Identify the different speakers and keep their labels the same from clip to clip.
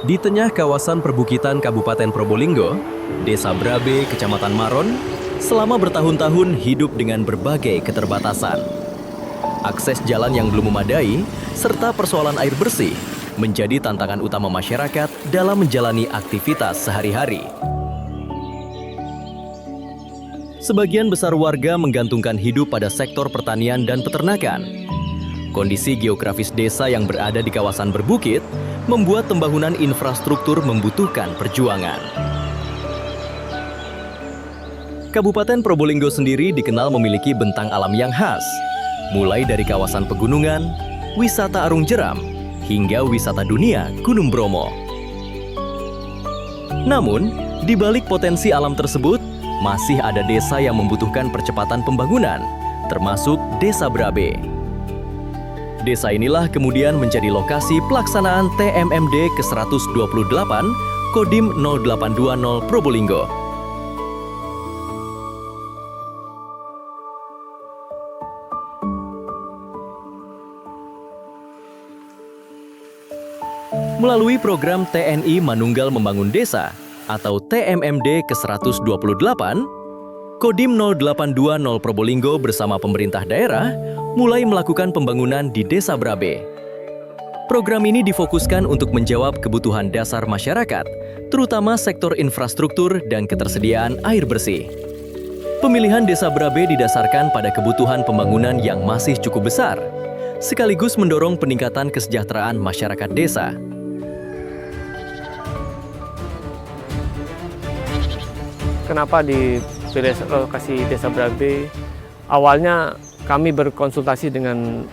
Speaker 1: Di tengah kawasan perbukitan Kabupaten Probolinggo, Desa Brabe, Kecamatan Maron, selama bertahun-tahun hidup dengan berbagai keterbatasan. Akses jalan yang belum memadai, serta persoalan air bersih, menjadi tantangan utama masyarakat dalam menjalani aktivitas sehari-hari. Sebagian besar warga menggantungkan hidup pada sektor pertanian dan peternakan. Kondisi geografis desa yang berada di kawasan berbukit membuat pembangunan infrastruktur membutuhkan perjuangan. Kabupaten Probolinggo sendiri dikenal memiliki bentang alam yang khas, mulai dari kawasan pegunungan, wisata arung jeram, hingga wisata dunia Gunung Bromo. Namun, di balik potensi alam tersebut, masih ada desa yang membutuhkan percepatan pembangunan, termasuk Desa Brabe. Desa inilah kemudian menjadi lokasi pelaksanaan TMMD ke-128 Kodim 0820 Probolinggo. Melalui program TNI Manunggal Membangun Desa atau TMMD ke-128, Kodim 0820 Probolinggo bersama pemerintah daerah mulai melakukan pembangunan di Desa Brabe. Program ini difokuskan untuk menjawab kebutuhan dasar masyarakat, terutama sektor infrastruktur dan ketersediaan air bersih. Pemilihan Desa Brabe didasarkan pada kebutuhan pembangunan yang masih cukup besar, sekaligus mendorong peningkatan kesejahteraan masyarakat desa.
Speaker 2: Kenapa dipilih lokasi Desa Brabe? Awalnya kami berkonsultasi dengan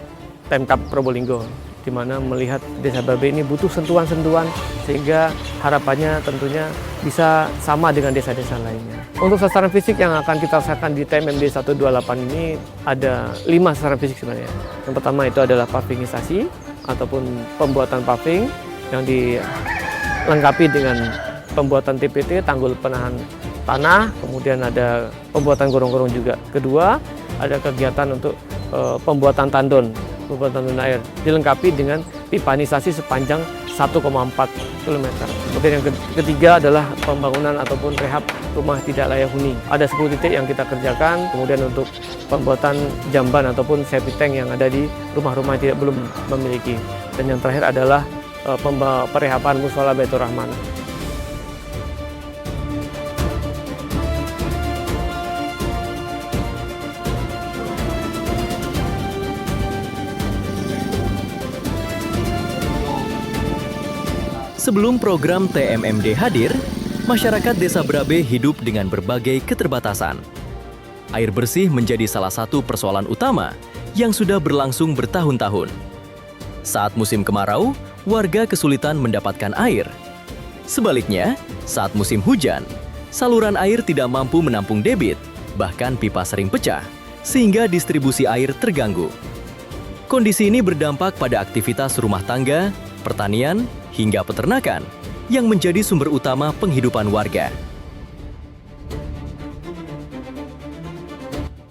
Speaker 2: Pemkab Probolinggo, di mana melihat Desa Brabe ini butuh sentuhan-sentuhan, sehingga harapannya tentunya bisa sama dengan desa-desa lainnya. Untuk sasaran fisik yang akan kita rasakan di TMMD 128 ini ada 5 sasaran fisik sebenarnya. Yang pertama itu adalah pavingisasi, ataupun pembuatan paving yang dilengkapi dengan pembuatan TPT, tanggul penahan tanah, kemudian ada pembuatan gorong-gorong juga. Kedua, ada kegiatan untuk pembuatan tandon air, dilengkapi dengan pipanisasi sepanjang 1,4 km. Kemudian yang ketiga adalah pembangunan ataupun rehab rumah tidak layak huni. Ada 10 titik yang kita kerjakan, kemudian untuk pembuatan jamban ataupun septic tank yang ada di rumah-rumah yang belum memiliki. Dan yang terakhir adalah perehaban musola Baitur Rahman.
Speaker 1: Sebelum program TMMD hadir, masyarakat Desa Brabe hidup dengan berbagai keterbatasan. Air bersih menjadi salah satu persoalan utama yang sudah berlangsung bertahun-tahun. Saat musim kemarau, warga kesulitan mendapatkan air. Sebaliknya, saat musim hujan, saluran air tidak mampu menampung debit, bahkan pipa sering pecah, sehingga distribusi air terganggu. Kondisi ini berdampak pada aktivitas rumah tangga, pertanian, hingga peternakan yang menjadi sumber utama penghidupan warga.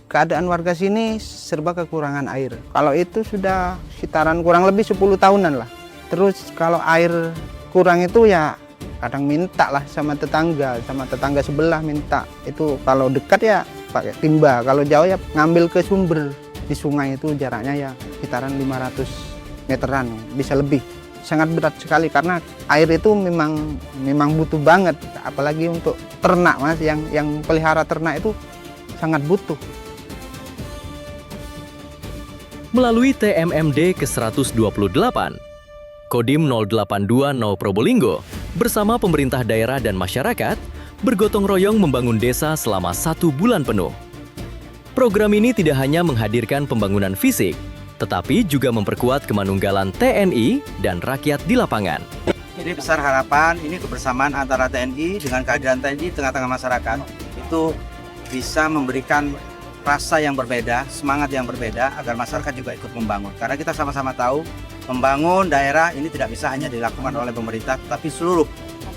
Speaker 3: Keadaan warga sini serba kekurangan air. Kalau itu sudah sekitaran kurang lebih 10 tahunan lah. Terus kalau air kurang itu ya kadang minta lah sama tetangga sebelah minta. Itu kalau dekat ya pakai timba, kalau jauh ya ngambil ke sumber. Di sungai itu jaraknya ya sekitaran 500 meteran, bisa lebih. Sangat berat sekali karena air itu memang butuh banget, apalagi untuk ternak Mas, yang pelihara ternak itu sangat butuh.
Speaker 1: Melalui TMMD ke-128, Kodim 0820 Probolinggo bersama pemerintah daerah dan masyarakat bergotong royong membangun desa selama 1 bulan penuh. Program ini tidak hanya menghadirkan pembangunan fisik, tetapi juga memperkuat kemanunggalan TNI dan rakyat di lapangan.
Speaker 4: Jadi besar harapan ini kebersamaan antara TNI dengan kehadiran TNI di tengah-tengah masyarakat itu bisa memberikan rasa yang berbeda, semangat yang berbeda agar masyarakat juga ikut membangun. Karena kita sama-sama tahu membangun daerah ini tidak bisa hanya dilakukan oleh pemerintah, tapi seluruh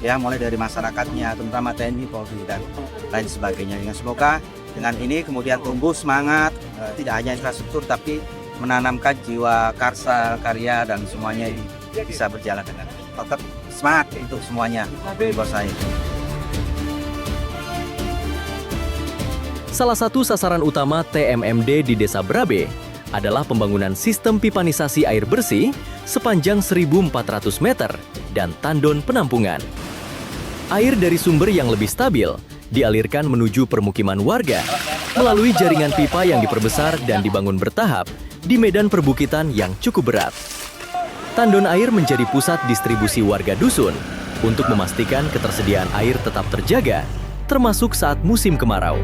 Speaker 4: ya, mulai dari masyarakatnya, terutama TNI, Polri dan lain sebagainya. Yang semoga dengan ini kemudian tumbuh semangat tidak hanya infrastruktur tapi menanamkan jiwa karsa, karya dan semuanya ini bisa berjalan dengan tetap semangat untuk semuanya di bawah saya.
Speaker 1: Salah satu sasaran utama TMMD di Desa Brabe adalah pembangunan sistem pipanisasi air bersih sepanjang 1.400 meter dan tandon penampungan. Air dari sumber yang lebih stabil dialirkan menuju permukiman warga melalui jaringan pipa yang diperbesar dan dibangun bertahap di medan perbukitan yang cukup berat. Tandon air menjadi pusat distribusi warga dusun untuk memastikan ketersediaan air tetap terjaga, termasuk saat musim kemarau.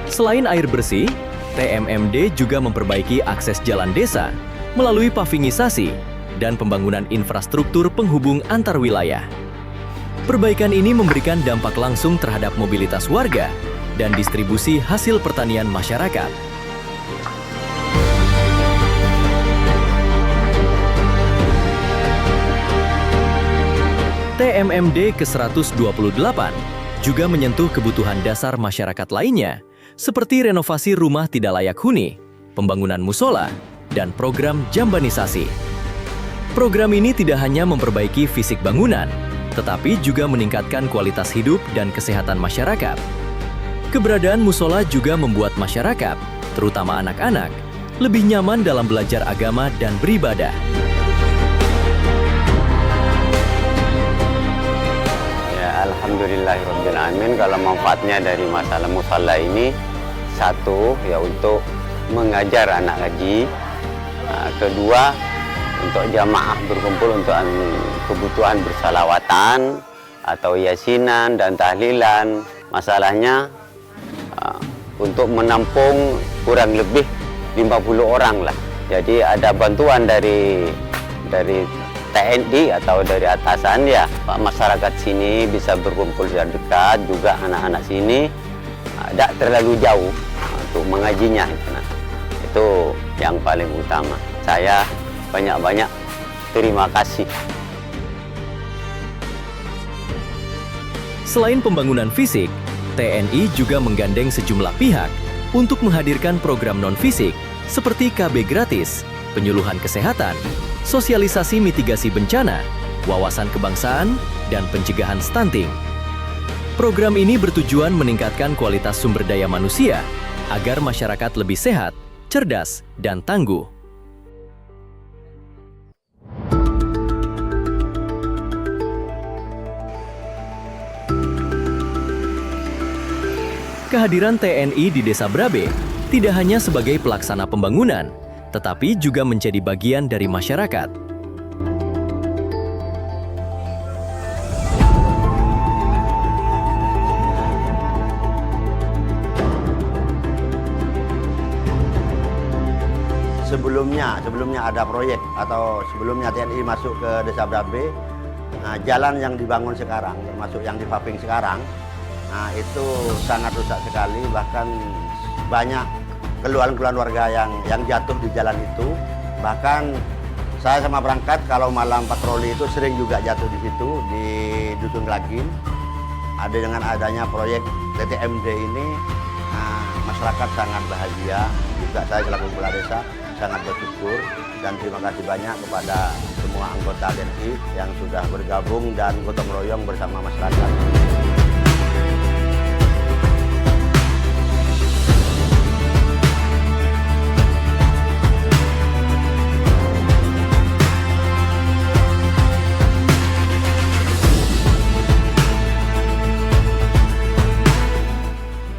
Speaker 1: Selain air bersih, TMMD juga memperbaiki akses jalan desa melalui pavingisasi dan pembangunan infrastruktur penghubung antar wilayah. Perbaikan ini memberikan dampak langsung terhadap mobilitas warga dan distribusi hasil pertanian masyarakat. TMMD ke-128 juga menyentuh kebutuhan dasar masyarakat lainnya, seperti renovasi rumah tidak layak huni, pembangunan musola, dan program jambanisasi. Program ini tidak hanya memperbaiki fisik bangunan, tetapi juga meningkatkan kualitas hidup dan kesehatan masyarakat. Keberadaan musola juga membuat masyarakat, terutama anak-anak, lebih nyaman dalam belajar agama dan beribadah.
Speaker 5: Alhamdulillahirrahmanirrahim. Kalau manfaatnya dari masalah musalla ini, satu ya untuk mengajar anak haji, kedua untuk jamaah berkumpul untuk kebutuhan bersalawatan atau yasinan dan tahlilan. Masalahnya untuk menampung kurang lebih 50 orang lah. Jadi ada bantuan dari TNI atau dari atasan ya, masyarakat sini bisa berkumpul secara dekat, juga anak-anak sini tidak terlalu jauh untuk mengajinya. Itu yang paling utama. Saya banyak-banyak terima kasih.
Speaker 1: Selain pembangunan fisik, TNI juga menggandeng sejumlah pihak untuk menghadirkan program non-fisik seperti KB gratis, penyuluhan kesehatan, sosialisasi mitigasi bencana, wawasan kebangsaan, dan pencegahan stunting. Program ini bertujuan meningkatkan kualitas sumber daya manusia agar masyarakat lebih sehat, cerdas, dan tangguh. Kehadiran TNI di Desa Brabe tidak hanya sebagai pelaksana pembangunan, tetapi juga menjadi bagian dari masyarakat.
Speaker 6: Sebelumnya ada proyek atau sebelumnya TNI masuk ke Desa Brabe, jalan yang dibangun sekarang, termasuk yang dipaving sekarang, itu sangat rusak sekali, bahkan banyak keluhan-keluhan warga yang jatuh di jalan itu. Bahkan saya sama berangkat kalau malam patroli itu sering juga jatuh di situ, di Dusun Glagin. Ada dengan adanya proyek TTMD ini, masyarakat sangat bahagia. Juga saya selaku kepala desa sangat bersyukur dan terima kasih banyak kepada semua anggota TNI yang sudah bergabung dan gotong royong bersama masyarakat.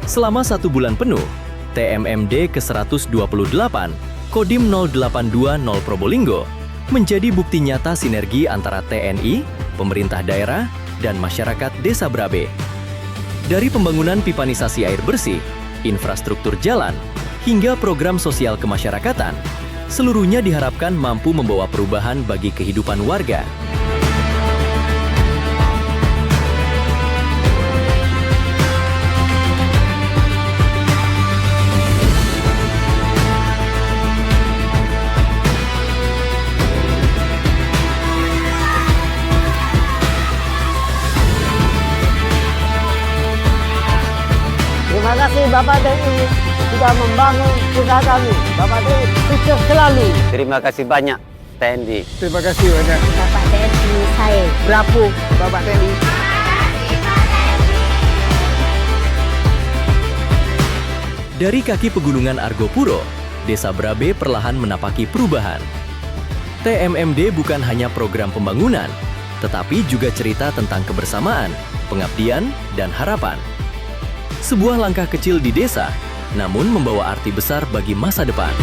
Speaker 1: Selama 1 bulan penuh, TMMD ke-128 Kodim 0820 Probolinggo menjadi bukti nyata sinergi antara TNI, pemerintah daerah, dan masyarakat Desa Brabe. Dari pembangunan pipanisasi air bersih, infrastruktur jalan, hingga program sosial kemasyarakatan, seluruhnya diharapkan mampu membawa perubahan bagi kehidupan warga.
Speaker 7: Bapak TNI sudah membangun usaha kami. Bapak TNI sukses selalu.
Speaker 5: Terima kasih banyak TNI.
Speaker 3: Terima kasih banyak.
Speaker 7: Bapak TNI saya.
Speaker 3: Bravo Bapak TNI.
Speaker 1: Dari kaki pegunungan Argopuro, Desa Brabe perlahan menapaki perubahan. TMMD bukan hanya program pembangunan, tetapi juga cerita tentang kebersamaan, pengabdian, dan harapan. Sebuah langkah kecil di desa, namun membawa arti besar bagi masa depan.